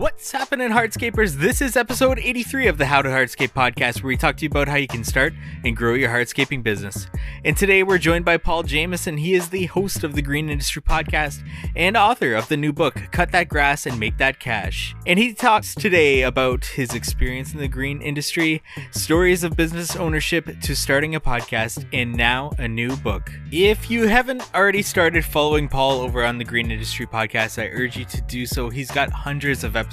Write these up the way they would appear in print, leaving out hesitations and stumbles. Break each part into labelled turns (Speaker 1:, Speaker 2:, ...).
Speaker 1: What's happening, hardscapers? This is episode 83 of the How to Hardscape podcast, where we talk to you about how you can start and grow your hardscaping business. And today we're joined by Paul Jamison. He is the host of the Green Industry podcast and author of the new book, Cut That Grass and Make That Cash. And he talks today about his experience in the green industry, stories of business ownership to starting a podcast, and now a new book. If you haven't already started following Paul over on the Green Industry podcast, I urge you to do so. He's got hundreds of episodes,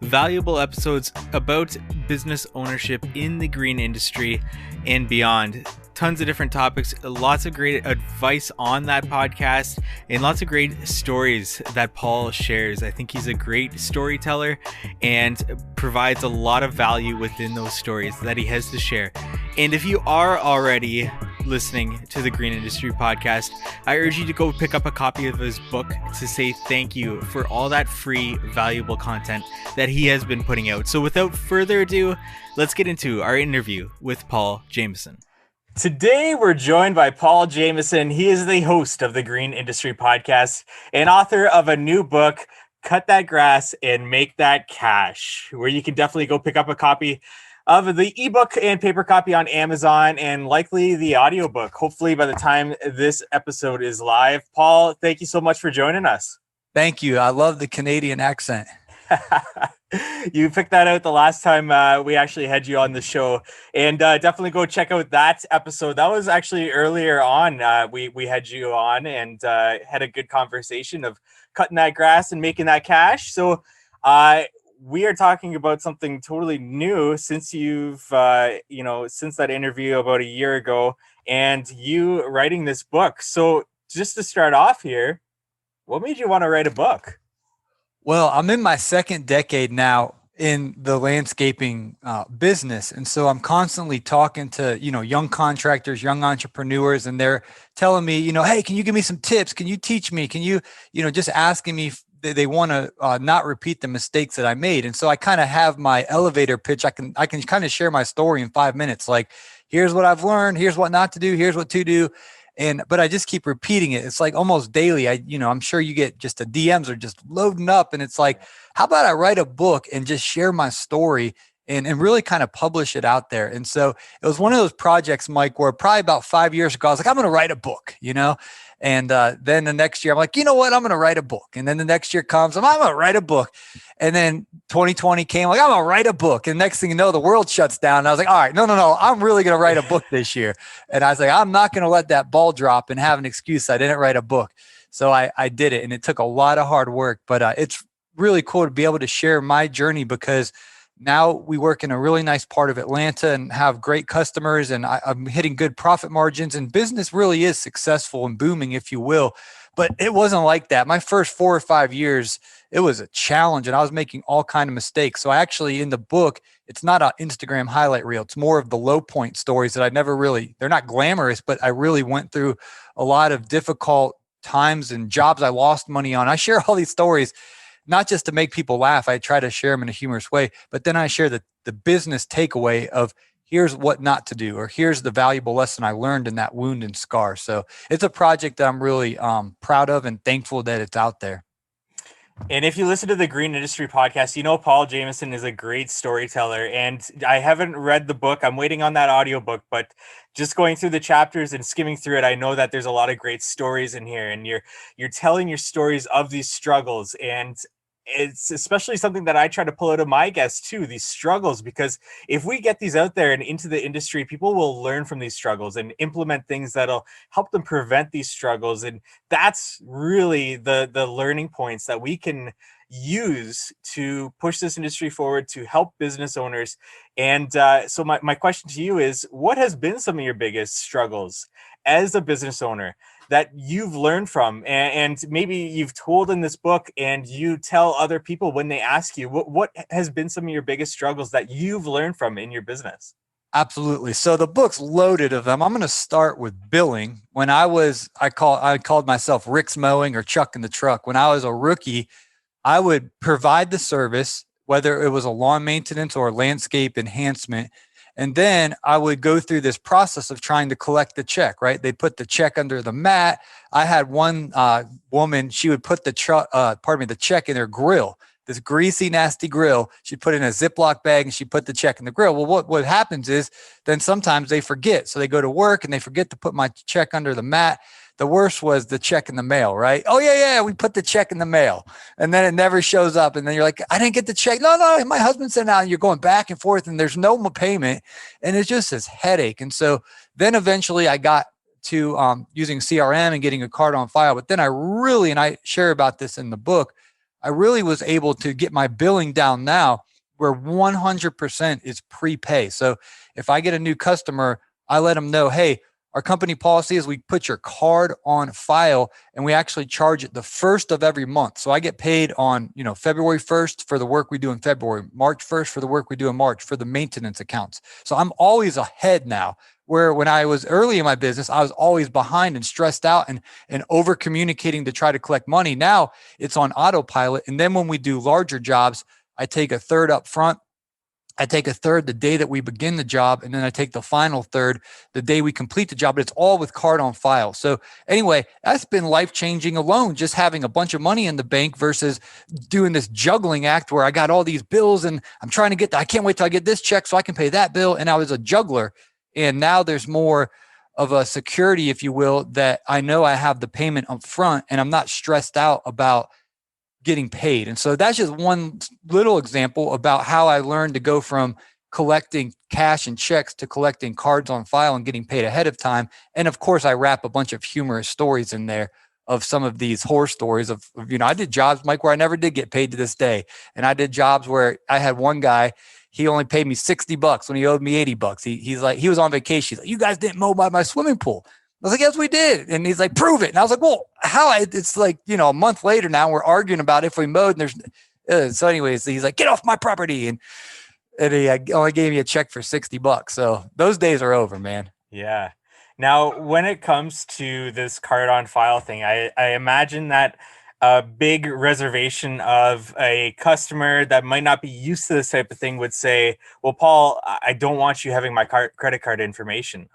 Speaker 1: valuable episodes about business ownership in the green industry and beyond. Tons of different topics, lots of great advice on that podcast, and lots of great stories that Paul shares. I think he's a great storyteller and provides a lot of value within those stories that he has to share. And if you are already listening to the Green Industry podcast, I urge you to go pick up a copy of his book to say thank you for all that free, valuable content that he has been putting out. So without further ado, let's get into our interview with Paul Jamison. Today, we're joined by Paul Jamison. He is the host of the Green Industry podcast and author of a new book, Cut That Grass and Make That Cash, where you can definitely go pick up a copy of the ebook and paper copy on Amazon, and likely the audiobook, hopefully by the time this episode is live. Paul, thank you so much for joining us.
Speaker 2: Thank you. I love the Canadian accent.
Speaker 1: You picked that out the last time we actually had you on the show, and definitely go check out that episode. That was actually earlier on. We had you on and had a good conversation of cutting that grass and making that cash. So we are talking about something totally new since you've since that interview about a year ago and you writing this book. So just to start off here, what made you want to write a book?
Speaker 2: Well, I'm in my second decade now in the landscaping business. And so I'm constantly talking to, young contractors, young entrepreneurs, and they're telling me, hey, can you give me some tips? Can you teach me? Can you, just asking me if they want to not repeat the mistakes that I made. And so I kind of have my elevator pitch. I can kind of share my story in 5 minutes. Like, here's what I've learned. Here's what not to do. Here's what to do. But I just keep repeating it. It's like almost daily. I'm sure you get just the DMs are just loading up, and it's like, how about I write a book and just share my story and really kind of publish it out there. And so it was one of those projects, Mike, where probably about 5 years ago, I was like, I'm going to write a book, and then the next year I'm like, you know what, I'm going to write a book. And then the next year comes, I'm going to write a book. And then 2020 came, like, I'm going to write a book. And next thing you know, the world shuts down. And I was like, all right, no, I'm really going to write a book this year. And I was like, I'm not going to let that ball drop and have an excuse I didn't write a book. So I did it, and it took a lot of hard work, but it's really cool to be able to share my journey, because now we work in a really nice part of Atlanta and have great customers, and I'm hitting good profit margins, and business really is successful and booming, if you will. But it wasn't like that. My first 4 or 5 years, it was a challenge, and I was making all kinds of mistakes. So actually in the book, it's not an Instagram highlight reel. It's more of the low point stories that they're not glamorous, but I really went through a lot of difficult times and jobs I lost money on. I share all these stories not just to make people laugh. I try to share them in a humorous way, but then I share the business takeaway of here's what not to do, or here's the valuable lesson I learned in that wound and scar. So it's a project that I'm really proud of and thankful that it's out there.
Speaker 1: And if you listen to the Green Industry podcast, Paul Jamison is a great storyteller. And I haven't read the book. I'm waiting on that audiobook, but just going through the chapters and skimming through it, I know that there's a lot of great stories in here, and you're telling your stories of these struggles. And it's especially something that I try to pull out of my guests too, these struggles, because if we get these out there and into the industry, people will learn from these struggles and implement things that'll help them prevent these struggles. And that's really the learning points that we can use to push this industry forward, to help business owners. And so my question to you is, what has been some of your biggest struggles as a business owner that you've learned from, and maybe you've told in this book, and you tell other people when they ask you, what has been some of your biggest struggles that you've learned from in your business?
Speaker 2: Absolutely. So the book's loaded of them. I'm going to start with billing. When I called myself Rick's Mowing or Chuck in the Truck. When I was a rookie, I would provide the service, whether it was a lawn maintenance or landscape enhancement. And then I would go through this process of trying to collect the check, right? They'd put the check under the mat. I had one woman, she would put the check in her grill. this greasy, nasty grill. She'd put it in a Ziploc bag and she'd put the check in the grill. Well, what happens is then sometimes they forget. So they go to work and they forget to put my check under the mat. The worst was the check in the mail, right? Oh, yeah, we put the check in the mail. And then it never shows up. And then you're like, I didn't get the check. No, my husband sent it out. And you're going back and forth and there's no payment. And it's just this headache. And so then eventually I got to using CRM and getting a card on file. But then and I share about this in the book, I really was able to get my billing down now where 100% is prepay. So if I get a new customer, I let them know, hey, our company policy is we put your card on file and we actually charge it the first of every month. So I get paid on, February 1st for the work we do in February, March 1st for the work we do in March for the maintenance accounts. So I'm always ahead now, where when I was early in my business, I was always behind and stressed out and over communicating to try to collect money. Now it's on autopilot. And then when we do larger jobs, I take a third up front. I take a third the day that we begin the job, and then I take the final third the day we complete the job, but it's all with card on file. So anyway, that's been life-changing alone, just having a bunch of money in the bank versus doing this juggling act where I got all these bills and I'm trying to I can't wait till I get this check so I can pay that bill. And I was a juggler. And now there's more of a security, if you will, that I know I have the payment up front and I'm not stressed out about getting paid. And so that's just one little example about how I learned to go from collecting cash and checks to collecting cards on file and getting paid ahead of time. And of course, I wrap a bunch of humorous stories in there of some of these horror stories of I did jobs, Mike, where I never did get paid to this day. And I did jobs where I had one guy, he only paid me $60 when he owed me $80. He's like, he was on vacation. He's like, you guys didn't mow by my swimming pool. I was like, yes, we did. And he's like, prove it. And I was like, well, how? It's like, a month later now we're arguing about if we mowed and there's, so anyways, he's like, get off my property. And he only gave me a check for $60. So those days are over, man.
Speaker 1: Yeah. Now, when it comes to this card on file thing, I imagine that a big reservation of a customer that might not be used to this type of thing would say, well, Paul, I don't want you having my credit card information.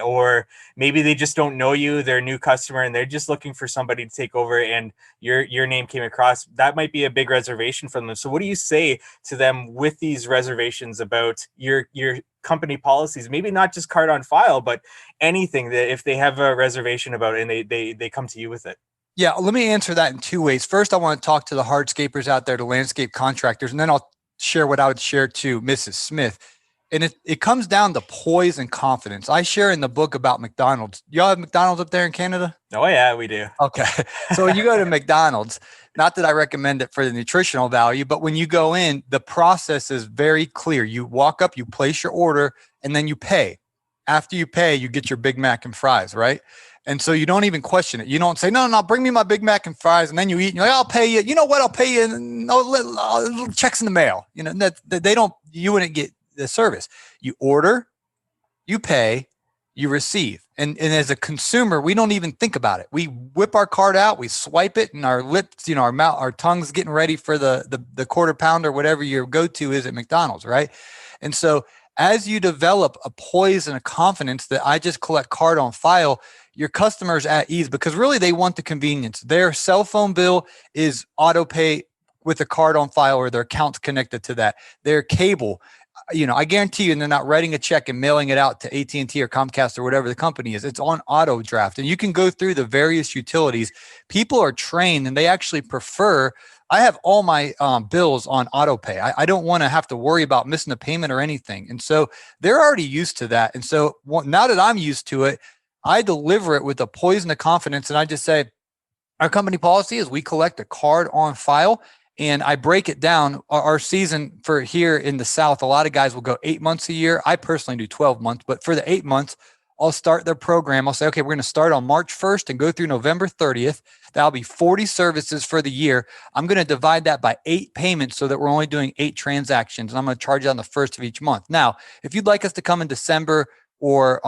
Speaker 1: Or maybe they just don't know you. They're a new customer and they're just looking for somebody to take over and your name came across. That might be a big reservation from them. So what do you say to them with these reservations about your company policies? Maybe not just card on file, but anything that if they have a reservation about it and they come to you with it.
Speaker 2: Yeah, let me answer that in two ways. First, I want to talk to the hardscapers out there, the landscape contractors, and then I'll share what I would share to Mrs. Smith. And it comes down to poise and confidence. I share in the book about McDonald's. Y'all have McDonald's up there in Canada?
Speaker 1: Oh, yeah, we do.
Speaker 2: Okay. So when you go to McDonald's, not that I recommend it for the nutritional value, but when you go in, the process is very clear. You walk up, you place your order, and then you pay. After you pay, you get your Big Mac and fries, right? And so you don't even question it. You don't say, no, bring me my Big Mac and fries. And then you eat and you're like, I'll pay you. You know what? I'll pay you. No, checks in the mail. You wouldn't get the service. You order, you pay, you receive. And as a consumer, we don't even think about it. We whip our card out, we swipe it, and our lips, our mouth, our tongue's getting ready for the quarter pounder, whatever your go-to is at McDonald's, right? And so as you develop a poise and a confidence that I just collect card on file, your customers at ease, because really they want the convenience. Their cell phone bill is auto pay with a card on file or their account's connected to that. Their cable, I guarantee you, and they're not writing a check and mailing it out to AT&T or Comcast or whatever the company is. It's on auto draft. And you can go through the various utilities. People are trained and they actually prefer. I have all my bills on auto pay. I don't want to have to worry about missing a payment or anything. And so they're already used to that. And so now that I'm used to it, I deliver it with a poise and a confidence. And I just say, our company policy is we collect a card on file. And I break it down. Our season for here in the South, a lot of guys will go 8 months a year. I personally do 12 months, but for the 8 months, I'll start their program. I'll say, okay, we're going to start on March 1st and go through November 30th. That'll be 40 services for the year. I'm going to divide that by 8 payments so that we're only doing 8 transactions. And I'm going to charge it on the first of each month. Now, if you'd like us to come in December or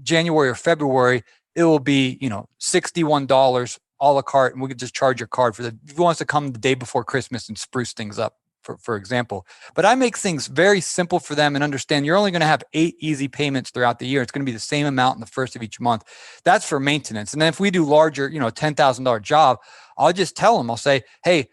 Speaker 2: January or February, it will be, $61 a la carte, and we could just charge your card for if you want us to come the day before Christmas and spruce things up, for example. But I make things very simple for them and understand you're only going to have 8 easy payments throughout the year. It's going to be the same amount in the first of each month. That's for maintenance. And then if we do larger, $10,000 job, I'll just tell them, I'll say, hey,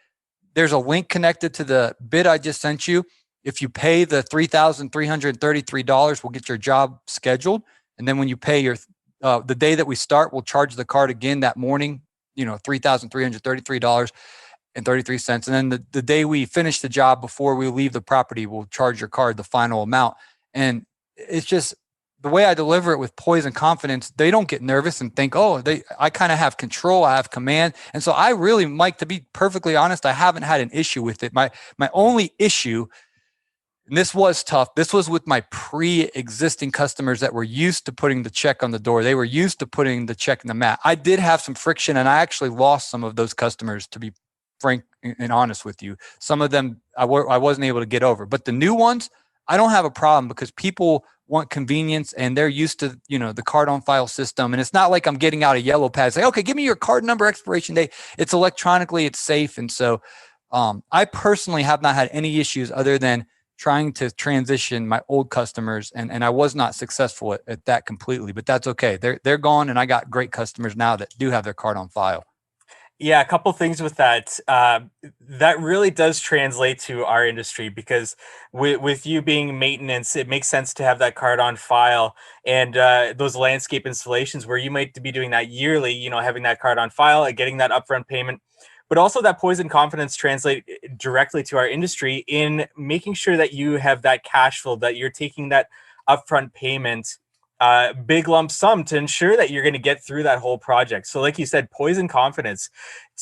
Speaker 2: There's a link connected to the bid I just sent you. If you pay the $3,333, we'll get your job scheduled. And then when you pay the day that we start, we'll charge the card again that morning, $3,333.33. And then the day we finish the job before we leave the property, we'll charge your card the final amount. And it's just the way I deliver it with poise and confidence. They don't get nervous and think, I kind of have control, I have command. And so I really, Mike, to be perfectly honest, I haven't had an issue with it. My only issue, and this was tough, this was with my pre-existing customers that were used to putting the check on the door. They were used to putting the check in the mat. I did have some friction, and I actually lost some of those customers, to be frank and honest with you. Some of them I wasn't able to get over, but the new ones, I don't have a problem, because people want convenience and they're used to, the card on file system. And it's not like I'm getting out a yellow pad, say, okay, give me your card number, expiration date. It's electronically, it's safe. And so I personally have not had any issues other than trying to transition my old customers. And I was not successful at that completely, but that's okay. They're gone. And I got great customers now that do have their card on file.
Speaker 1: Yeah, a couple things with that. That really does translate to our industry, because with you being maintenance, it makes sense to have that card on file. And those landscape installations where you might be doing that yearly, having that card on file and getting that upfront payment. But also that poise and confidence translate directly to our industry in making sure that you have that cash flow, that you're taking that upfront payment, big lump sum, to ensure that you're going to get through that whole project. So like you said, poise and confidence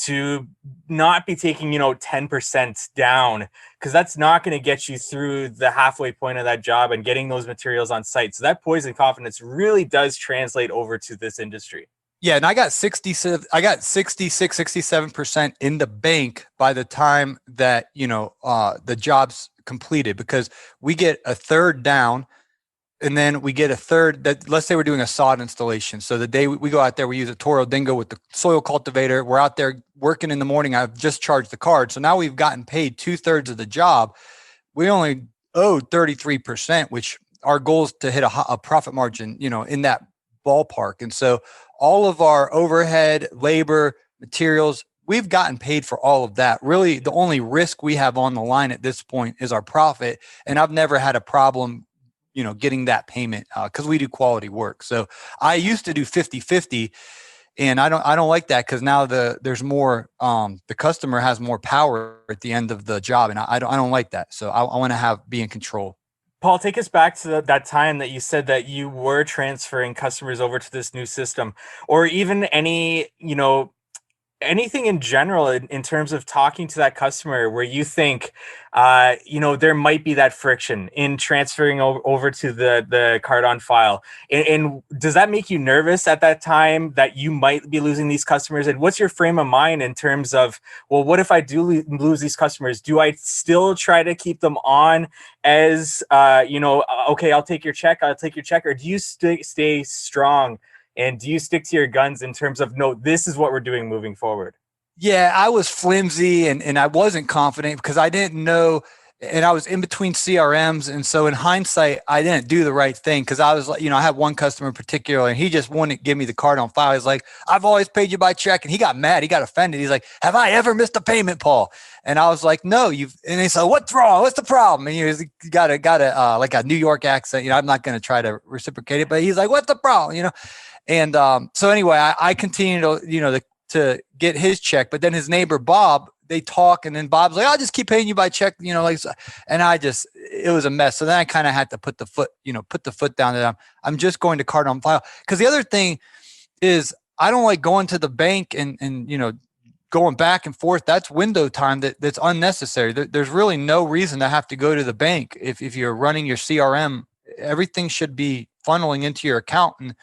Speaker 1: to not be taking, 10% down, because that's not going to get you through the halfway point of that job and getting those materials on site. So that poise and confidence really does translate over to this industry.
Speaker 2: Yeah, and I got 66, 67% in the bank by the time that, the job's completed, because we get a third down. And then we get a third that, let's say we're doing a sod installation. So the day we go out there, we use a Toro Dingo with the soil cultivator. We're out there working in the morning. I've just charged the card. So now we've gotten paid 2/3 of the job. We only owe 33%, which our goal is to hit a profit margin, in that ballpark. And so all of our overhead, labor, materials, we've gotten paid for all of that. Really, the only risk we have on the line at this point is our profit. And I've never had a problem getting that payment because we do quality work. So I used to do 50-50, and I don't like that, because now there's more, the customer has more power at the end of the job, and I don't like that. So I want to be in control.
Speaker 1: Paul, take us back to that time that you said that you were transferring customers over to this new system, or even anything in general in terms of talking to that customer where you think, there might be that friction in transferring over to the card on file. And does that make you nervous at that time that you might be losing these customers? And what's your frame of mind in terms of, well, what if I do lose these customers? Do I still try to keep them on as, okay, I'll take your check. Or do you stay strong? And do you stick to your guns in terms of, no, this is what we're doing moving forward?
Speaker 2: Yeah, I was flimsy and I wasn't confident because I didn't know, and I was in between CRMs. And so in hindsight, I didn't do the right thing, because I was like, I had one customer in particular, and he just wouldn't give me the card on file. He's like, I've always paid you by check. And he got mad. He got offended. He's like, have I ever missed a payment, Paul? And I was like, no, and he said, what's wrong? What's the problem? And he got a like a New York accent. I'm not going to try to reciprocate it, but he's like, what's the problem? And so anyway, I continue to get his check, but then his neighbor Bob, they talk, and then Bob's like, I'll just keep paying you by check, and it was a mess. So then I kind of had to put the foot down that I'm just going to card on file. Because the other thing is, I don't like going to the bank and going back and forth. That's window time that's unnecessary. There's really no reason to have to go to the bank if you're running your CRM. Everything should be funneling into your account. And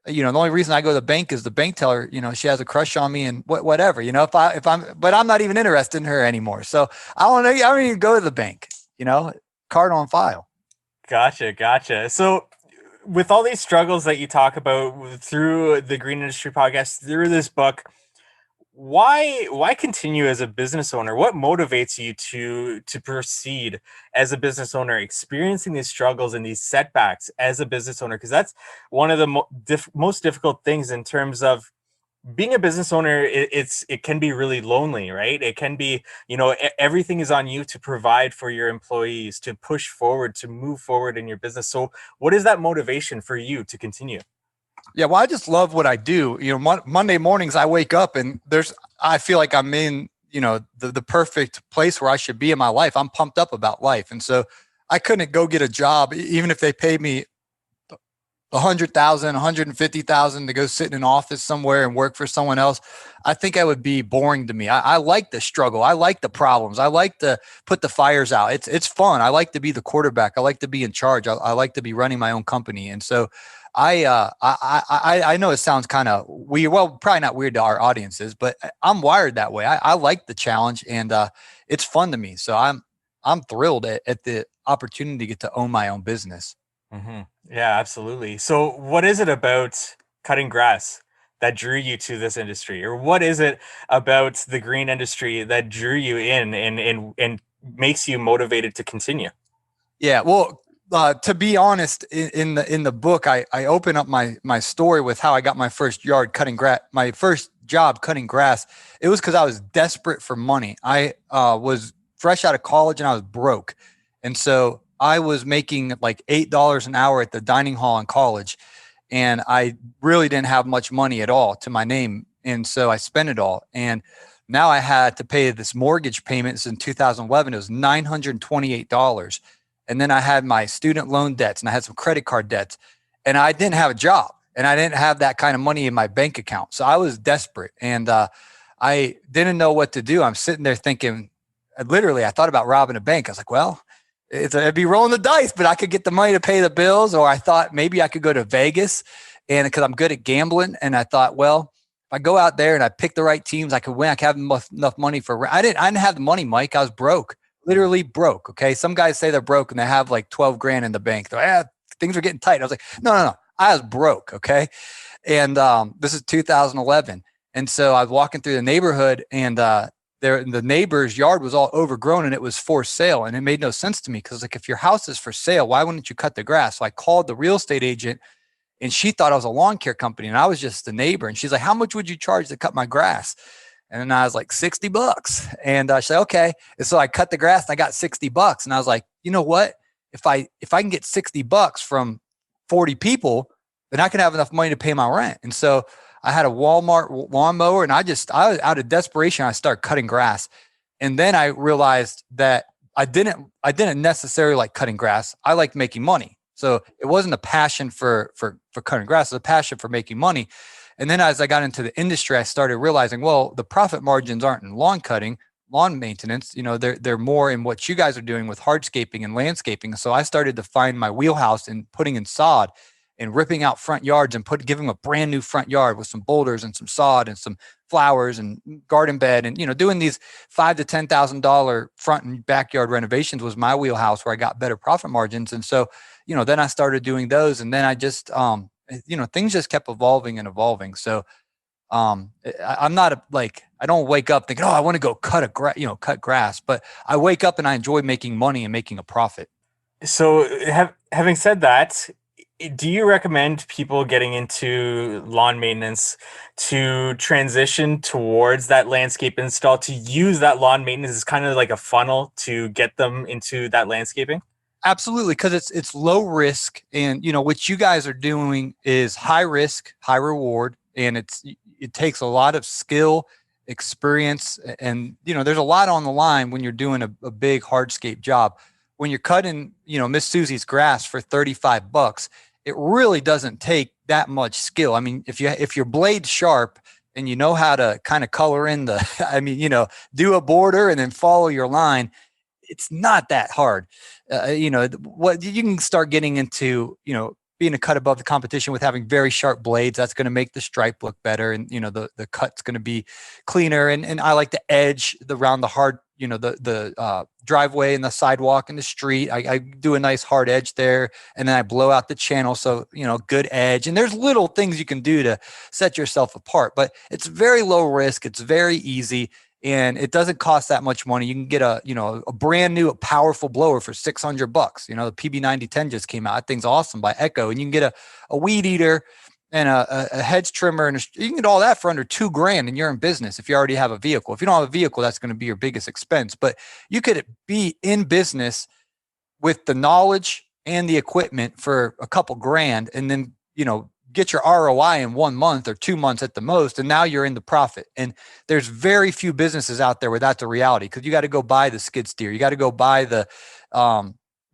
Speaker 2: the only reason I go to the bank is the bank teller, she has a crush on me and whatever, but I'm not even interested in her anymore. So I don't even go to the bank, card on file.
Speaker 1: Gotcha. So with all these struggles that you talk about through the Green Industry Podcast, through this book, why continue as a business owner? What motivates you to proceed as a business owner, experiencing these struggles and these setbacks as a business owner? Because that's one of the most difficult things in terms of being a business owner, it can be really lonely, right? It can be, everything is on you to provide for your employees, to push forward, to move forward in your business. So what is that motivation for you to continue?
Speaker 2: Yeah, well, I just love what I do. Monday mornings I wake up and I feel like I'm in, the perfect place where I should be in my life. I'm pumped up about life. And so I couldn't go get a job, even if they paid me 100,000, 150,000 to go sit in an office somewhere and work for someone else. I think that would be boring to me. I like the struggle. I like the problems. I like to put the fires out. It's fun. I like to be the quarterback. I like to be in charge. I like to be running my own company. And so I know it sounds kind of weird. Well, probably not weird to our audiences, but I'm wired that way. I like the challenge, and it's fun to me. So I'm thrilled at the opportunity to get to own my own business.
Speaker 1: Mm-hmm. Yeah, absolutely. So what is it about cutting grass that drew you to this industry? Or what is it about the green industry that drew you in and makes you motivated to continue?
Speaker 2: Yeah, well, to be honest, in the book, I open up my story with how I got my first yard cutting grass, my first job cutting grass. It was because I was desperate for money. I was fresh out of college and I was broke, and so I was making like $8 an hour at the dining hall in college, and I really didn't have much money at all to my name, and so I spent it all. And now I had to pay this mortgage payments in 2011. It was $928. And then I had my student loan debts and I had some credit card debts, and I didn't have a job and I didn't have that kind of money in my bank account. So I was desperate, and I didn't know what to do. I'm sitting there thinking, literally, I thought about robbing a bank. I was like, well, it'd be rolling the dice, but I could get the money to pay the bills. Or I thought maybe I could go to Vegas, and because I'm good at gambling. And I thought, well, if I go out there and I pick the right teams, I could win. I could have enough money for, I didn't have the money, Mike. I was broke. Literally broke. Okay. Some guys say they're broke and they have like 12 grand in the bank. They're like, things are getting tight. I was like, no. I was broke. Okay. And this is 2011. And so I was walking through the neighborhood, and the neighbor's yard was all overgrown and it was for sale. And it made no sense to me because, like, if your house is for sale, why wouldn't you cut the grass? So I called the real estate agent, and she thought I was a lawn care company and I was just the neighbor. And she's like, how much would you charge to cut my grass? And then I was like, $60. And I said, okay. And so I cut the grass and I got $60. And I was like, you know what? If I can get $60 from 40 people, then I can have enough money to pay my rent. And so I had a Walmart lawnmower, and I was out of desperation. I started cutting grass. And then I realized that I didn't necessarily like cutting grass. I liked making money. So it wasn't a passion for cutting grass. It was a passion for making money. And then as I got into the industry, I started realizing, well, the profit margins aren't in lawn cutting, lawn maintenance. They're more in what you guys are doing with hardscaping and landscaping. So I started to find my wheelhouse in putting in sod and ripping out front yards and giving them a brand new front yard with some boulders and some sod and some flowers and garden bed, and doing these $5,000 to $10,000 front and backyard renovations was my wheelhouse where I got better profit margins. And so then I started doing those, and then I just things just kept evolving and evolving. So I'm not I don't wake up thinking, oh, I want to go cut grass, but I wake up and I enjoy making money and making a profit.
Speaker 1: So having said that, do you recommend people getting into lawn maintenance to transition towards that landscape install, to use that lawn maintenance as kind of like a funnel to get them into that landscaping?
Speaker 2: Absolutely, because it's low risk, and what you guys are doing is high risk, high reward, and it takes a lot of skill, experience, and there's a lot on the line when you're doing a big hardscape job. When you're cutting, Miss Susie's grass for $35, it really doesn't take that much skill. I mean, if your blade's sharp and you know how to kind of color in do a border and then follow your line, it's not that hard. What you can start getting into, being a cut above the competition with having very sharp blades. That's going to make the stripe look better, and the cut's going to be cleaner. And I like the edge around the hard, the driveway and the sidewalk and the street. I do a nice hard edge there, and then I blow out the channel, so good edge. And there's little things you can do to set yourself apart, but it's very low risk. It's very easy. And it doesn't cost that much money. You can get a brand new powerful blower for $600. The PB9010 just came out. That thing's awesome by Echo. And you can get a weed eater and a hedge trimmer, and you can get all that for under $2,000, and you're in business. If you already have a vehicle, if you don't have a vehicle, that's going to be your biggest expense. But you could be in business with the knowledge and the equipment for a couple grand, and then get your ROI in 1 month or 2 months at the most, and now you're in the profit. And there's very few businesses out there where that's a reality, because you got to go buy the skid steer, you got to go buy the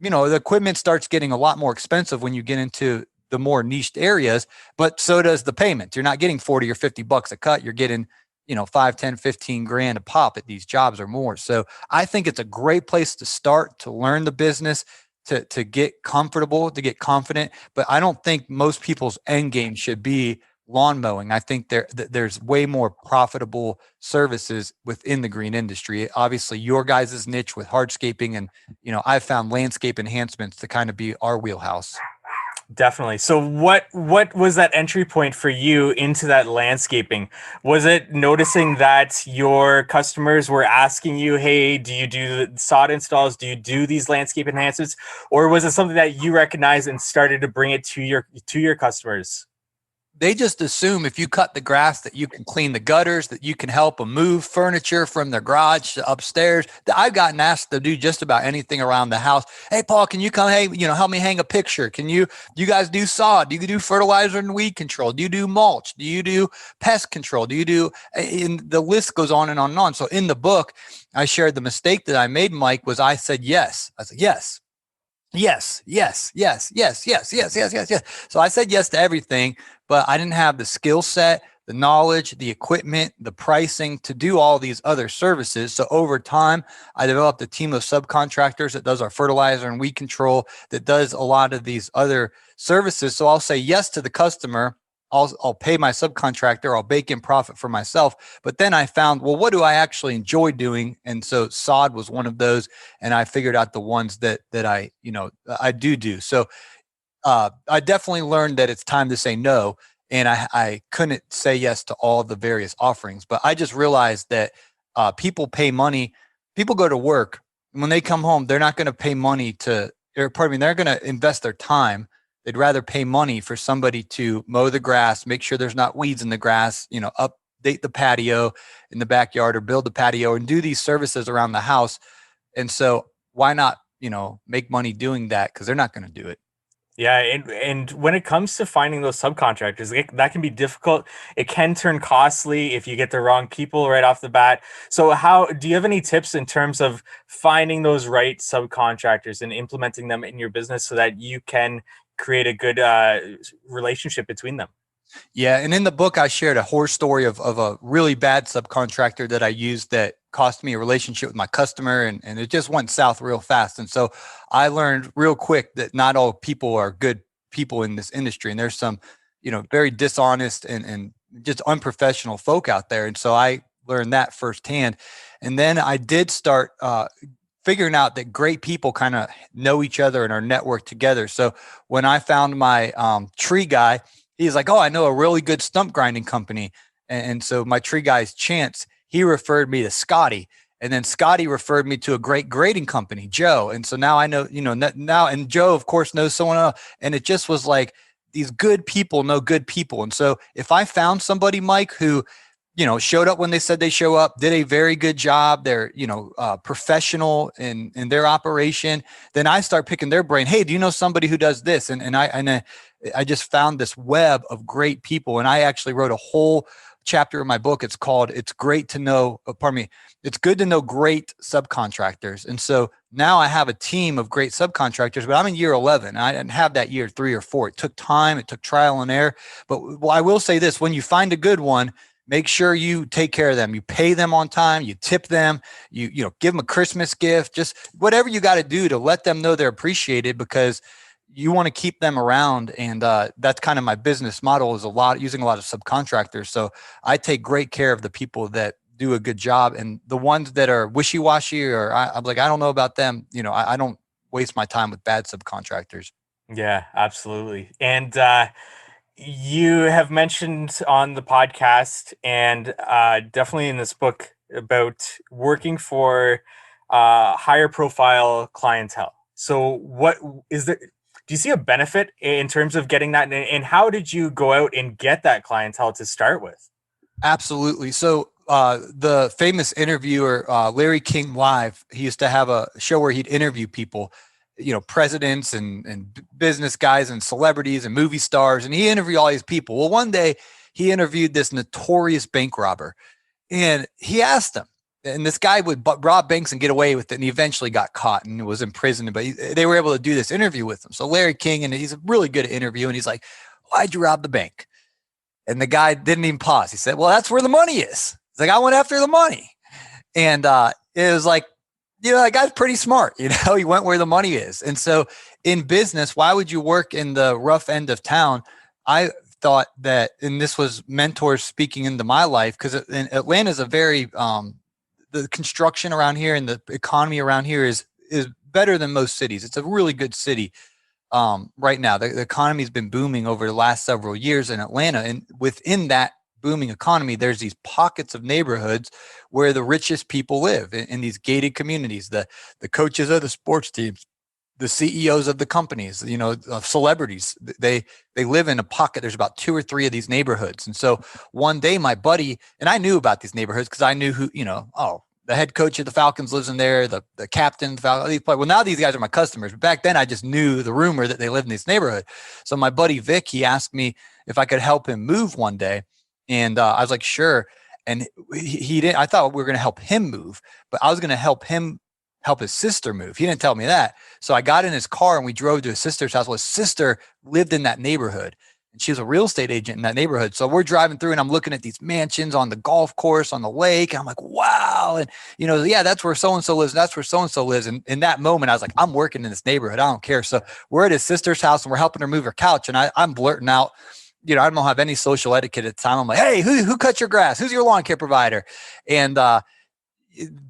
Speaker 2: equipment starts getting a lot more expensive when you get into the more niched areas, but so does the payment. You're not getting 40 or 50 bucks a cut. You're getting 5, 10, 15 grand a pop at these jobs or more. So I think it's a great place to start, to learn the business, to get comfortable, to get confident. But I don't think most people's end game should be lawn mowing. I think there's way more profitable services within the green industry. Obviously, your guys' niche with hardscaping, and I've found landscape enhancements to kind of be our wheelhouse.
Speaker 1: Definitely. So what was that entry point for you into that landscaping? Was it noticing that your customers were asking you, hey, do you do sod installs? Do you do these landscape enhancements? Or was it something that you recognized and started to bring it to your customers?
Speaker 2: They just assume if you cut the grass that you can clean the gutters, that you can help them move furniture from their garage to upstairs. I've gotten asked to do just about anything around the house. Hey, Paul, can you come? Hey, help me hang a picture. Do you guys do sod? Do you do fertilizer and weed control? Do you do mulch? Do you do pest control? Do you do, and the list goes on and on and on. So in the book, I shared the mistake that I made, Mike, was I said yes. I said yes. Yes, yes, yes, yes, yes, yes, yes, yes, yes. So I said yes to everything, but I didn't have the skill set, the knowledge, the equipment, the pricing to do all these other services. So over time, I developed a team of subcontractors that does our fertilizer and weed control, that does a lot of these other services. So I'll say yes to the customer. I'll pay my subcontractor, I'll bake in profit for myself. But then I found, well, what do I actually enjoy doing? And so sod was one of those. And I figured out the ones that I do. So I definitely learned that it's time to say no. And I couldn't say yes to all the various offerings, but I just realized that people pay money. People go to work. When they come home, they're not going to pay money they're going to invest their time. They'd rather pay money for somebody to mow the grass, make sure there's not weeds in the grass, update the patio in the backyard, or build the patio and do these services around the house. And so why not, make money doing that? Because they're not going to do it.
Speaker 1: Yeah, and when it comes to finding those subcontractors, that can be difficult. It can turn costly if you get the wrong people right off the bat. So how do you have any tips in terms of finding those right subcontractors and implementing them in your business so that you can create a good relationship between them?
Speaker 2: Yeah. And in the book, I shared a horror story of a really bad subcontractor that I used that cost me a relationship with my customer, and it just went south real fast. And so I learned real quick that not all people are good people in this industry. And there's some, very dishonest and just unprofessional folk out there. And so I learned that firsthand. And then I did start figuring out that great people kind of know each other and are networked together. So when I found my tree guy, he's like, oh, I know a really good stump grinding company. And so my tree guy's Chance, he referred me to Scotty. And then Scotty referred me to a great grading company, Joe. And so now I know, now, and Joe, of course, knows someone else. And it just was like, these good people know good people. And so if I found somebody, Mike, who, showed up when they said they show up, did a very good job, they're, professional in their operation, then I start picking their brain. Hey, do you know somebody who does this? And I just found this web of great people. And I actually wrote a whole chapter in my book. It's called It's Great to Know, It's Good to Know Great Subcontractors. And so now I have a team of great subcontractors, but I'm in year 11. I didn't have that year 3 or 4. It took time. It took trial and error. But I will say this, when you find a good one, make sure you take care of them. You pay them on time, you tip them, you give them a Christmas gift, just whatever you got to do to let them know they're appreciated, because you want to keep them around. And that's kind of my business model, is using a lot of subcontractors. So I take great care of the people that do a good job, and the ones that are wishy-washy, or I'm like, I don't know about them. I don't waste my time with bad subcontractors.
Speaker 1: Yeah, absolutely. And you have mentioned on the podcast and definitely in this book about working for higher profile clientele. So what is there? do you see a benefit in terms of getting that? And how did you go out and get that clientele to start with?
Speaker 2: Absolutely. So the famous interviewer, Larry King Live, he used to have a show where he'd interview people, presidents and business guys and celebrities and movie stars. And he interviewed all these people. Well, one day he interviewed this notorious bank robber, and he asked him, and this guy would rob banks and get away with it. And he eventually got caught and was in prison, but they were able to do this interview with him. So Larry King, and he's really good at interviewing. He's like, "Why'd you rob the bank?" And the guy didn't even pause. He said, "Well, that's where the money is." It's like, "I went after the money." And it was like, that guy's pretty smart. He went where the money is. And so in business, why would you work in the rough end of town? I thought that, and this was mentors speaking into my life, because Atlanta is a very, the construction around here and the economy around here is better than most cities. It's a really good city. Right now, the economy's been booming over the last several years in Atlanta, and within that booming economy, there's these pockets of neighborhoods where the richest people live in these gated communities. The coaches of the sports teams, the CEOs of the companies, of celebrities, they live in a pocket. There's about 2 or 3 of these neighborhoods, and so one day my buddy and I knew about these neighborhoods because I knew who, the head coach of the Falcons lives in there. The captain, well, now these guys are my customers. But back then, I just knew the rumor that they lived in this neighborhood. So my buddy Vic, he asked me if I could help him move one day, and I was like, sure. And he didn't. I thought we were going to help him move, but I was going to help him help his sister move. He didn't tell me that. So I got in his car and we drove to his sister's house. Well, his sister lived in that neighborhood, and she was a real estate agent in that neighborhood. So we're driving through and I'm looking at these mansions on the golf course, on the lake. And I'm like, wow. And, yeah, that's where so-and-so lives. That's where so-and-so lives. And in that moment, I was like, I'm working in this neighborhood. I don't care. So we're at his sister's house and we're helping her move her couch. And I'm blurting out, I don't have any social etiquette at the time. I'm like, hey, who cut your grass? Who's your lawn care provider? And,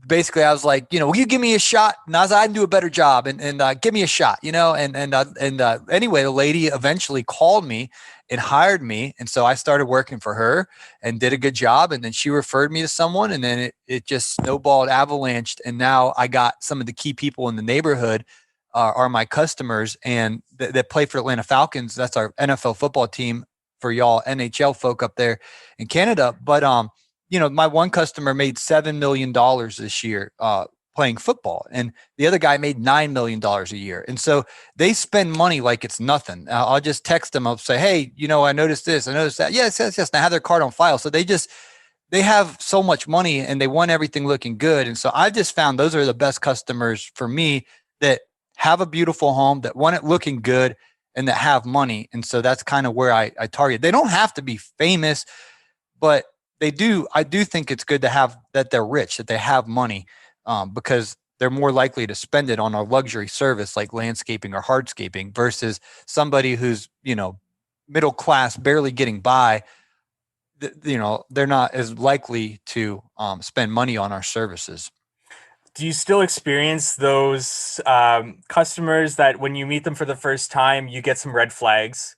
Speaker 2: basically I was like, will you give me a shot? And I was like, I can do a better job and give me a shot, anyway, the lady eventually called me and hired me. And so I started working for her and did a good job. And then she referred me to someone, and then it just snowballed, avalanched. And now I got some of the key people in the neighborhood are my customers, and that play for Atlanta Falcons. That's our NFL football team for y'all NHL folk up there in Canada. But, my one customer made $7 million this year playing football, and the other guy made $9 million a year. And so they spend money like it's nothing. I'll just text them. I'll say, hey, I noticed this. I noticed that. Yes. And I have their card on file. So they have so much money and they want everything looking good. And so I've just found those are the best customers for me, that have a beautiful home, that want it looking good, and that have money. And so that's kind of where I target. They don't have to be famous, but I do think it's good to have that they're rich, that they have money, because they're more likely to spend it on a luxury service like landscaping or hardscaping versus somebody who's, middle class, barely getting by. They're not as likely to spend money on our services.
Speaker 1: Do you still experience those customers that when you meet them for the first time, you get some red flags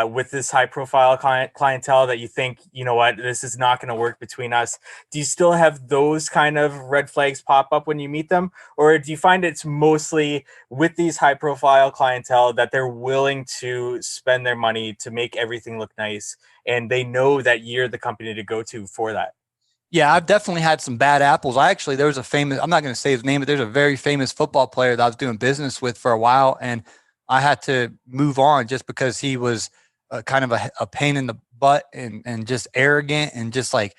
Speaker 1: with this high profile clientele that you think, this is not going to work between us? Do you still have those kind of red flags pop up when you meet them? Or do you find it's mostly with these high profile clientele that they're willing to spend their money to make everything look nice, and they know that you're the company to go to for that?
Speaker 2: Yeah, I've definitely had some bad apples. There was I'm not going to say his name, but there's a very famous football player that I was doing business with for a while. And I had to move on just because he was kind of a pain in the butt and just arrogant and just like,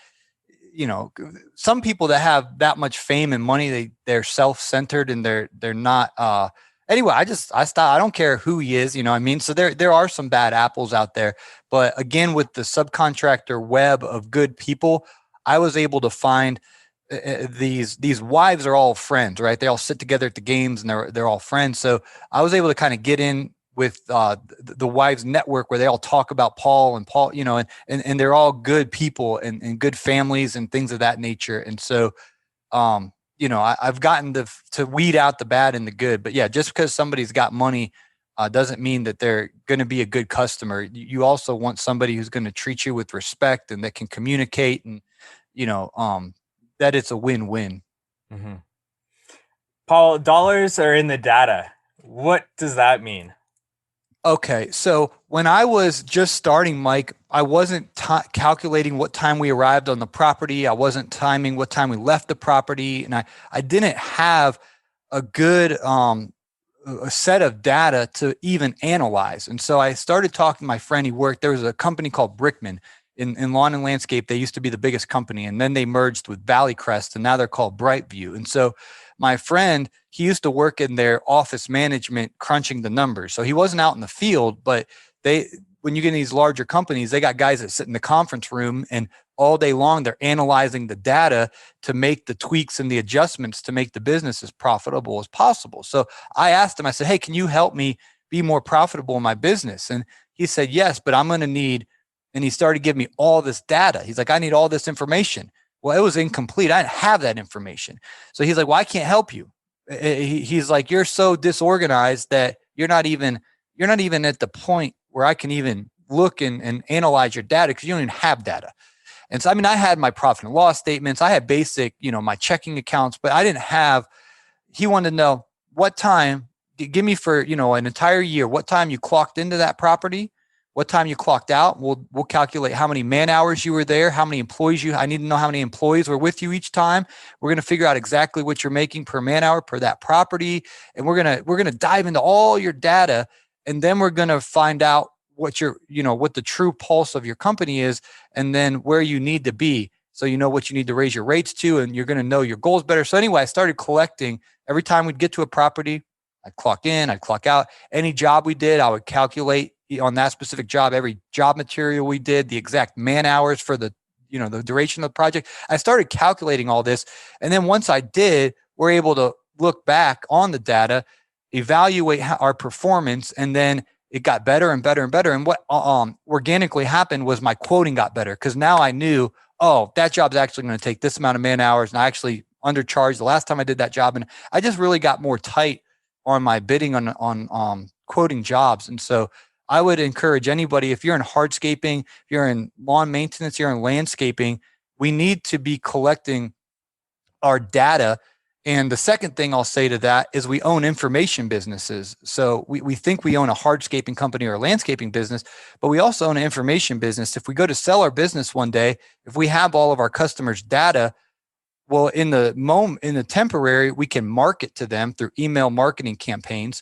Speaker 2: some people that have that much fame and money, they're self-centered and they're not, anyway, I stopped. I don't care who he is, what I mean? So there are some bad apples out there, but again, with the subcontractor web of good people, I was able to find these wives are all friends, right? They all sit together at the games and they're all friends. So I was able to kind of get in with the wives network where they all talk about Paul, and they're all good people and good families and things of that nature. And so, I've gotten to weed out the bad and the good. But yeah, just because somebody's got money doesn't mean that they're going to be a good customer. You also want somebody who's going to treat you with respect and that can communicate and, that it's a win-win.
Speaker 1: Mm-hmm. Paul, dollars are in the data. What does that mean?
Speaker 2: Okay, so when I was just starting, Mike, I wasn't calculating what time we arrived on the property. I wasn't timing what time we left the property, and I didn't have a good a set of data to even analyze. And so I started talking to my friend. He worked. There was a company called Brickman in lawn and landscape. They used to be the biggest company, and then they merged with Valley Crest, and now they're called Brightview. And so my friend, he used to work in their office management crunching the numbers. So he wasn't out in the field, but they when you get in these larger companies, they got guys that sit in the conference room and all day long they're analyzing the data to make the tweaks and the adjustments to make the business as profitable as possible. So I asked him, I said, hey, can you help me be more profitable in my business? And he said, yes, but I'm going to need, and he started giving me all this data. He's like, I need all this information. Well, it was incomplete. I didn't have that information. So he's like, well, I can't help you. He's like, you're so disorganized that you're not even at the point where I can even look and analyze your data because you don't even have data. And so, I mean, I had my profit and loss statements. I had basic, my checking accounts, but I didn't have, he wanted to know what time, give me for, an entire year, what time you clocked into that property, what time you clocked out. We'll calculate how many man hours you were there, how many employees I need to know how many employees were with you each time. We're going to figure out exactly what you're making per man hour per that property. And we're going to dive into all your data. And then we're going to find out what what the true pulse of your company is, and then where you need to be. So you know what you need to raise your rates to, and you're going to know your goals better. So anyway, I started collecting every time we'd get to a property. I'd clock in, I'd clock out. Any job we did, I would calculate on that specific job, every job material we did, the exact man hours for the duration of the project. I started calculating all this. And then once I did, we're able to look back on the data, evaluate our performance, and then it got better and better and better. And what organically happened was my quoting got better because now I knew, oh, that job's actually going to take this amount of man hours. And I actually undercharged the last time I did that job. And I just really got more tight on my bidding on quoting jobs. And so I would encourage anybody, if you're in hardscaping, if you're in lawn maintenance, you're in landscaping, we need to be collecting our data. And the second thing I'll say to that is we own information businesses. So we think we own a hardscaping company or a landscaping business, but we also own an information business. If we go to sell our business one day, if we have all of our customers' data, well, in the temporary, we can market to them through email marketing campaigns.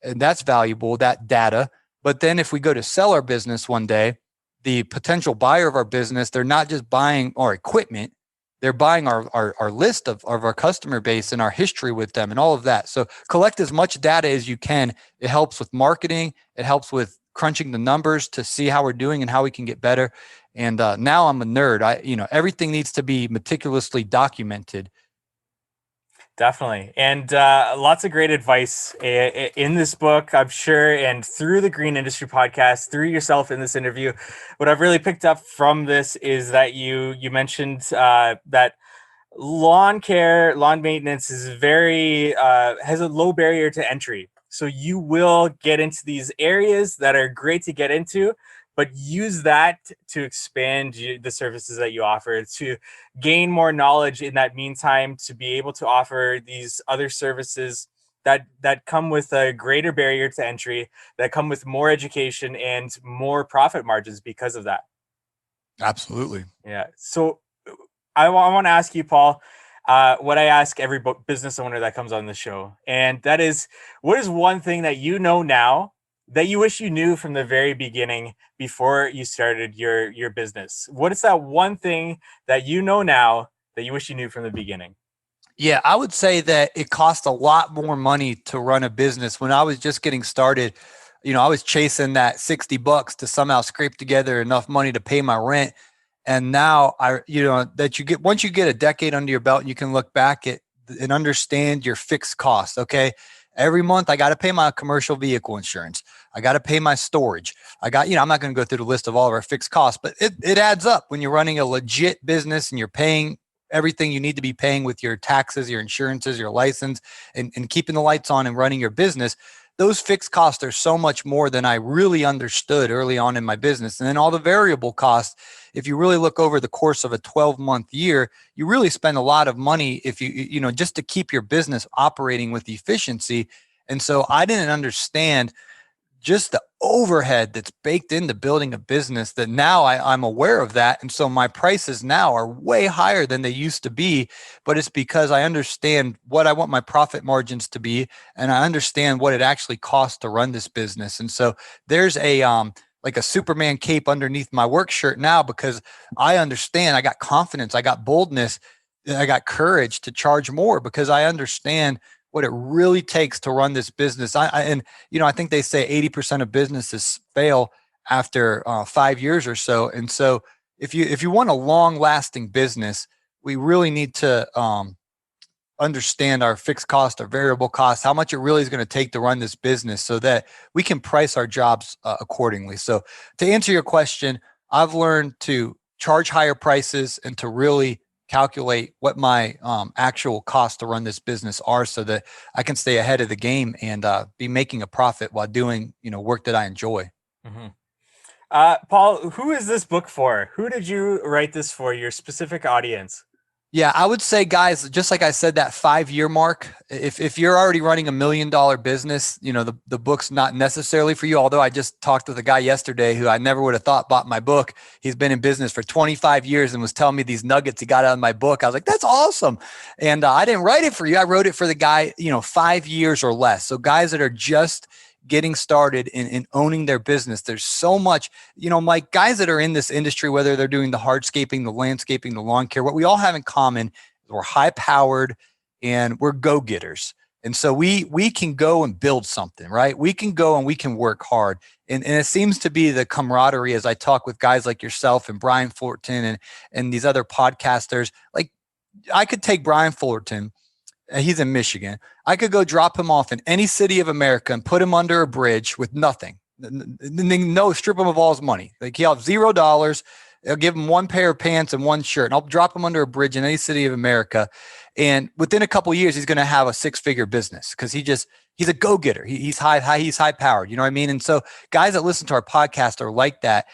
Speaker 2: And that's valuable, that data. But then if we go to sell our business one day, the potential buyer of our business, they're not just buying our equipment, they're buying our list of our customer base and our history with them and all of that. So collect as much data as you can. It helps with marketing. It helps with crunching the numbers to see how we're doing and how we can get better. And now I'm a nerd. Everything needs to be meticulously documented.
Speaker 1: Definitely. And lots of great advice in this book, I'm sure, and through the Green Industry podcast, through yourself in this interview. What I've really picked up from this is that you mentioned that lawn care, lawn maintenance is has a low barrier to entry. So you will get into these areas that are great to get into, but use that to expand the services that you offer, to gain more knowledge in that meantime, to be able to offer these other services that come with a greater barrier to entry, that come with more education and more profit margins because of that.
Speaker 2: Absolutely.
Speaker 1: Yeah. So I want to ask you, Paul, what I ask every business owner that comes on the show, and that is, what is one thing that you know now that you wish you knew from the very beginning before you started your business? What is that one thing that you know now that you wish you knew from the beginning?
Speaker 2: Yeah, I would say that it costs a lot more money to run a business. When I was just getting started, I was chasing that $60 to somehow scrape together enough money to pay my rent. And now once you get a decade under your belt, you can look back at and understand your fixed costs. Okay. Every month I got to pay my commercial vehicle insurance. I got to pay my storage. I'm not going to go through the list of all of our fixed costs, but it adds up when you're running a legit business and you're paying everything you need to be paying with your taxes, your insurances, your license, and keeping the lights on and running your business. Those fixed costs are so much more than I really understood early on in my business. And then all the variable costs, if you really look over the course of a 12-month year, you really spend a lot of money if just to keep your business operating with efficiency. And so I didn't understand just the overhead that's baked into building a business that now I'm aware of that. And so my prices now are way higher than they used to be, but it's because I understand what I want my profit margins to be. And I understand what it actually costs to run this business. And so there's like a Superman cape underneath my work shirt now because I understand I got confidence, I got boldness, I got courage to charge more because I understand what it really takes to run this business. And I think they say 80% of businesses fail after 5 years or so. And so if you want a long lasting business, we really need to understand our fixed cost, our variable cost, how much it really is going to take to run this business so that we can price our jobs accordingly. So to answer your question, I've learned to charge higher prices and to really calculate what my actual costs to run this business are so that I can stay ahead of the game and be making a profit while doing, work that I enjoy.
Speaker 1: Mm-hmm. Paul, who is this book for? Who did you write this for? Your specific audience?
Speaker 2: Yeah, I would say, guys, just like I said, that 5 year mark, if you're already running $1 million business, the book's not necessarily for you. Although I just talked with a guy yesterday who I never would have thought bought my book. He's been in business for 25 years and was telling me these nuggets he got out of my book. I was like, that's awesome. And I didn't write it for you. I wrote it for the guy, 5 years or less. So guys that are just getting started in owning their business. There's so much, Mike, guys that are in this industry, whether they're doing the hardscaping, the landscaping, the lawn care, what we all have in common is we're high powered and we're go-getters. And so we can go and build something, right? We can go and we can work hard. And it seems to be the camaraderie as I talk with guys like yourself and Brian Fullerton and these other podcasters. Like I could take Brian Fullerton, he's in Michigan. I could go drop him off in any city of America and put him under a bridge with nothing. No, strip him of all his money. Like he'll have $0. I'll give him one pair of pants and one shirt, and I'll drop him under a bridge in any city of America. And within a couple of years, he's going to have a 6-figure business because he's a go-getter. He's high powered. You know what I mean? And so guys that listen to our podcast are like that.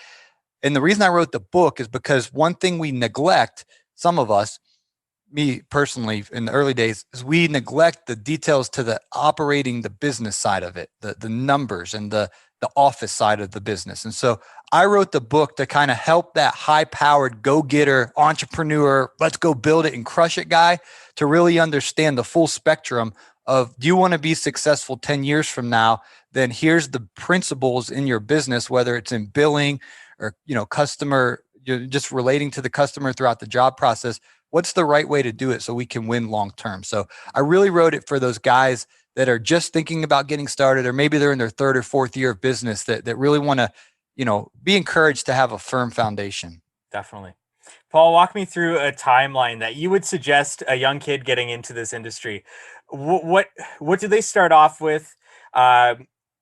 Speaker 2: And the reason I wrote the book is because one thing we neglect, some of us, me personally in the early days, is we neglect the details to the operating the business side of it, the numbers and the office side of the business. And so I wrote the book to kind of help that high powered go-getter entrepreneur, let's go build it and crush it guy to really understand the full spectrum of, do you want to be successful 10 years from now? Then here's the principles in your business, whether it's in billing or, customer, just relating to the customer throughout the job process. What's the right way to do it so we can win long term? So I really wrote it for those guys that are just thinking about getting started, or maybe they're in their 3rd or 4th year of business that really want to, be encouraged to have a firm foundation.
Speaker 1: Definitely. Paul, walk me through a timeline that you would suggest a young kid getting into this industry. What do they start off with?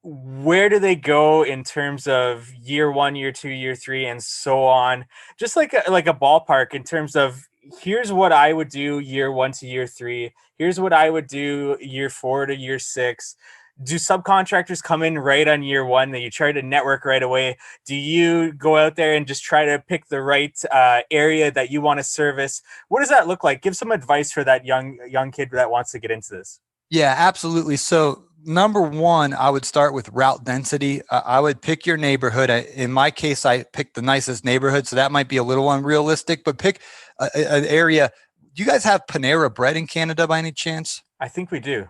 Speaker 1: Where do they go in terms of year 1, year 2, year 3, and so on? Just like a ballpark in terms of, here's what I would do year 1 to year 3. Here's what I would do year 4 to year 6. Do subcontractors come in right on year 1 that you try to network right away? Do you go out there and just try to pick the right area that you want to service? What does that look like? Give some advice for that young kid that wants to get into this.
Speaker 2: Yeah, absolutely. So number one, I would start with route density. I would pick your neighborhood. In my case, I picked the nicest neighborhood, so that might be a little unrealistic, but pick an area. Do you guys have Panera Bread in Canada by any chance?
Speaker 1: I think we do.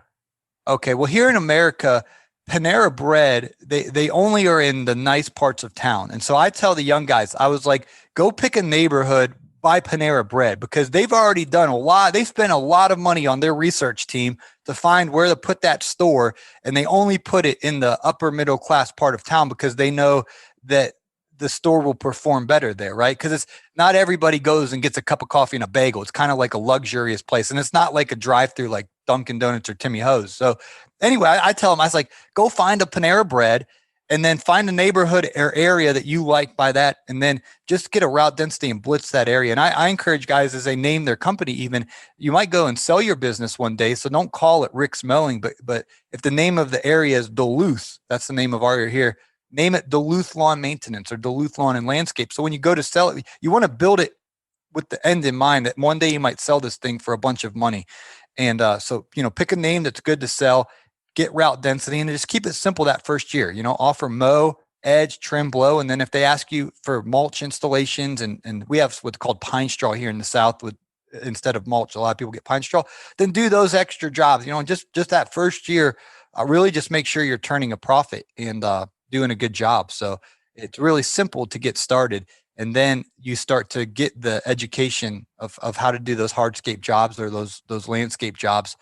Speaker 2: Okay, well, here in America, Panera Bread, they only are in the nice parts of town. And so I tell the young guys, I was like, go pick a neighborhood by Panera Bread, because they've already done a lot. They spent a lot of money on their research team to find where to put that store. And they only put it in the upper middle class part of town because they know that the store will perform better there, right? Because it's not everybody goes and gets a cup of coffee and a bagel. It's kind of like a luxurious place. And it's not like a drive-through like Dunkin' Donuts or Timmy Ho's. So anyway, I tell them, I was like, go find a Panera Bread and then find a neighborhood or area that you like by that. And then just get a route density and blitz that area. And I encourage guys, as they name their company, even, you might go and sell your business one day. So don't call it Rick's Milling, but if the name of the area is Duluth, that's the name of our area here, name it Duluth Lawn Maintenance or Duluth Lawn and Landscape. So when you go to sell it, you want to build it with the end in mind that one day you might sell this thing for a bunch of money. And so, pick a name that's good to sell. get route density, and just keep it simple that first year. Offer mow, edge, trim, blow. And then if they ask you for mulch installations, and we have what's called pine straw here in the South with instead of mulch, a lot of people get pine straw, then do those extra jobs, just that first year, really just make sure you're turning a profit and doing a good job. So it's really simple to get started. And then you start to get the education of how to do those hardscape jobs or those landscape jobs.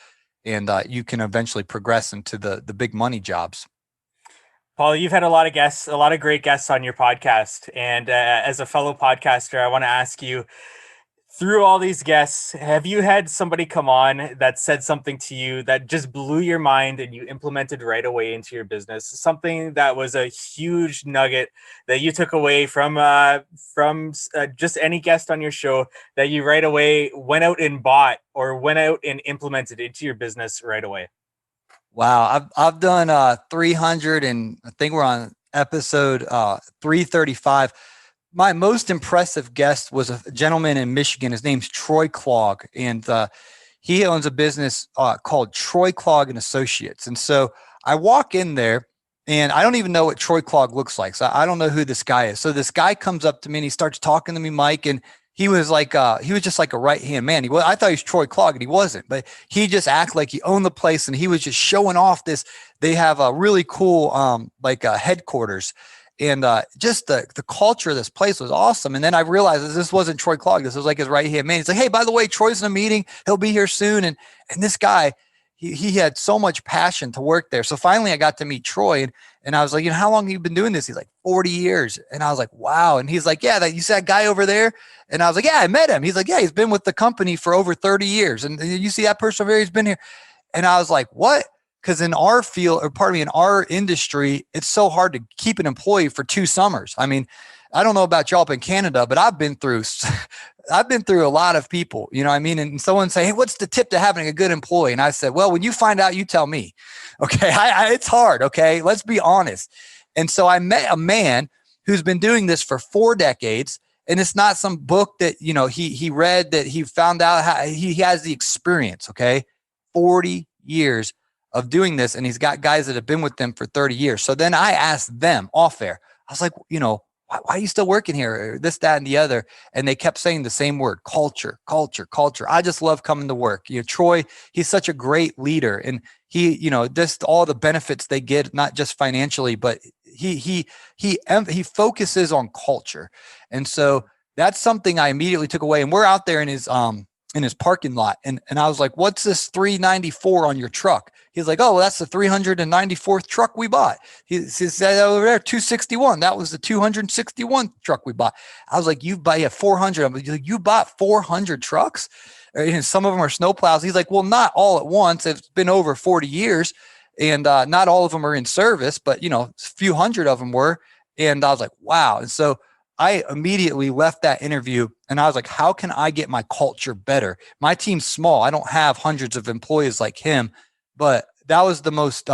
Speaker 2: And you can eventually progress into the big money jobs.
Speaker 1: Paul, you've had a lot of great guests on your podcast. And as a fellow podcaster, I want to ask you, through all these guests, have you had somebody come on that said something to you that just blew your mind and you implemented right away into your business? Something that was a huge nugget that you took away from just any guest on your show that you right away went out and bought or went out and implemented into your business right away?
Speaker 2: Wow, I've done 300, and I think we're on episode 335. My most impressive guest was a gentleman in Michigan. His name's Troy Clogg, and he owns a business called Troy Clogg and Associates. And so I walk in there, and I don't even know what Troy Clogg looks like. So I don't know who this guy is. So this guy comes up to me and he starts talking to me, Mike, and he was just like a right-hand man. I thought he was Troy Clogg, and he wasn't, but he just acted like he owned the place, and he was just showing off this. They have a really cool headquarters. And just the culture of this place was awesome. And then I realized that this wasn't Troy Clogg. This was like his right-hand man. He's like, hey, by the way, Troy's in a meeting. He'll be here soon. And this guy, he had so much passion to work there. So finally I got to meet Troy, and I was like, how long have you been doing this? He's like, 40 years. And I was like, wow. And he's like, yeah, you see that guy over there? And I was like, yeah, I met him. He's like, yeah, he's been with the company for over 30 years. And you see that person over there? He's been here. And I was like, what? Because in our field, in our industry, it's so hard to keep an employee for 2 summers. I mean, I don't know about y'all up in Canada, but I've been through a lot of people, you know what I mean? And someone say, hey, what's the tip to having a good employee? And I said, well, when you find out, you tell me. Okay. It's hard. Okay. Let's be honest. And so I met a man who's been doing this for 4 decades. And it's not some book that, he read that he found out how he has the experience. Okay. 40 years of doing this. And he's got guys that have been with them for 30 years. So then I asked them off air. I was like, why are you still working here? This, that, and the other. And they kept saying the same word, culture, culture, culture. I just love coming to work. Troy, he's such a great leader. And he, just all the benefits they get, not just financially, but he focuses on culture. And so that's something I immediately took away. And we're out there in his parking lot. And I was like, what's this 394 on your truck? He's like, oh, well, that's the 394th truck we bought. He said over there, 261. That was the 261 truck we bought. I was like, you buy 400. I'm like, you bought 400 trucks? And some of them are snowplows. He's like, well, not all at once. It's been over 40 years. And not all of them are in service, but, a few hundred of them were. And I was like, wow. And so I immediately left that interview and I was like, how can I get my culture better? My team's small. I don't have hundreds of employees like him, but that was the most,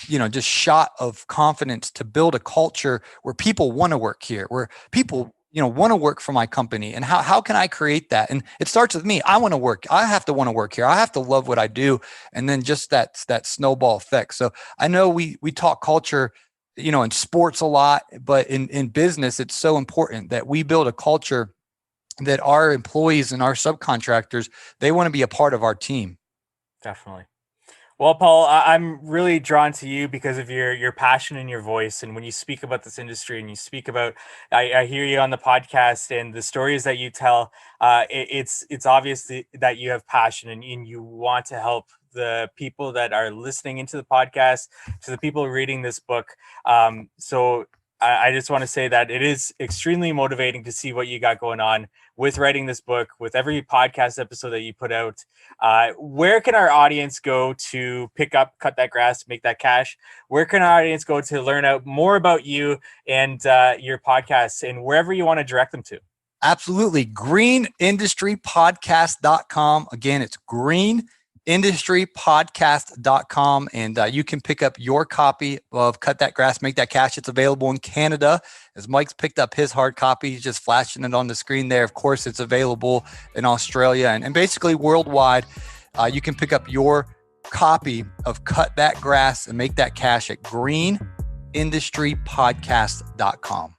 Speaker 2: just shot of confidence to build a culture where people want to work here, where people, want to work for my company. And how can I create that? And it starts with me. I want to work. I have to want to work here. I have to love what I do. And then just that snowball effect. So I know we talk culture, in sports a lot, but in business, it's so important that we build a culture that our employees and our subcontractors, they want to be a part of our team.
Speaker 1: Definitely. Well, Paul, I'm really drawn to you because of your passion and your voice. And when you speak about this industry and you speak about, I hear you on the podcast and the stories that you tell, it's obvious that you have passion and you want to help the people that are listening into the podcast, to the people reading this book. So I just want to say that it is extremely motivating to see what you got going on with writing this book, with every podcast episode that you put out. Where can our audience go to pick up Cut That Grass, Make That Cash? Where can our audience go to learn out more about you and your podcasts, and wherever you want to direct them to?
Speaker 2: Absolutely. greenindustrypodcast.com. Again, it's greenindustrypodcast.com. And you can pick up your copy of Cut That Grass, Make That Cash. It's available in Canada. As Mike's picked up his hard copy, he's just flashing it on the screen there. Of course, it's available in Australia and basically worldwide. You can pick up your copy of Cut That Grass and Make That Cash at greenindustrypodcast.com.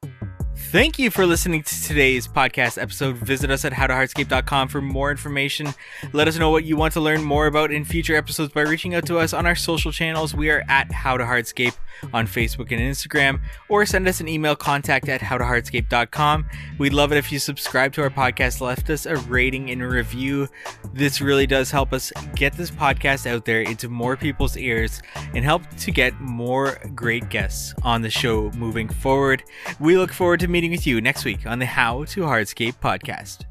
Speaker 1: Thank you for listening to today's podcast episode. Visit us at howtohardscape.com for more information. Let us know what you want to learn more about in future episodes by reaching out to us on our social channels. We are at howtohardscape on Facebook and Instagram, or send us an email, contact@howtohardscape.com. We'd love it if you subscribe to our podcast, left us a rating and a review. This really does help us get this podcast out there into more people's ears and help to get more great guests on the show moving forward. We look forward to meeting with you next week on the How to Hardscape podcast.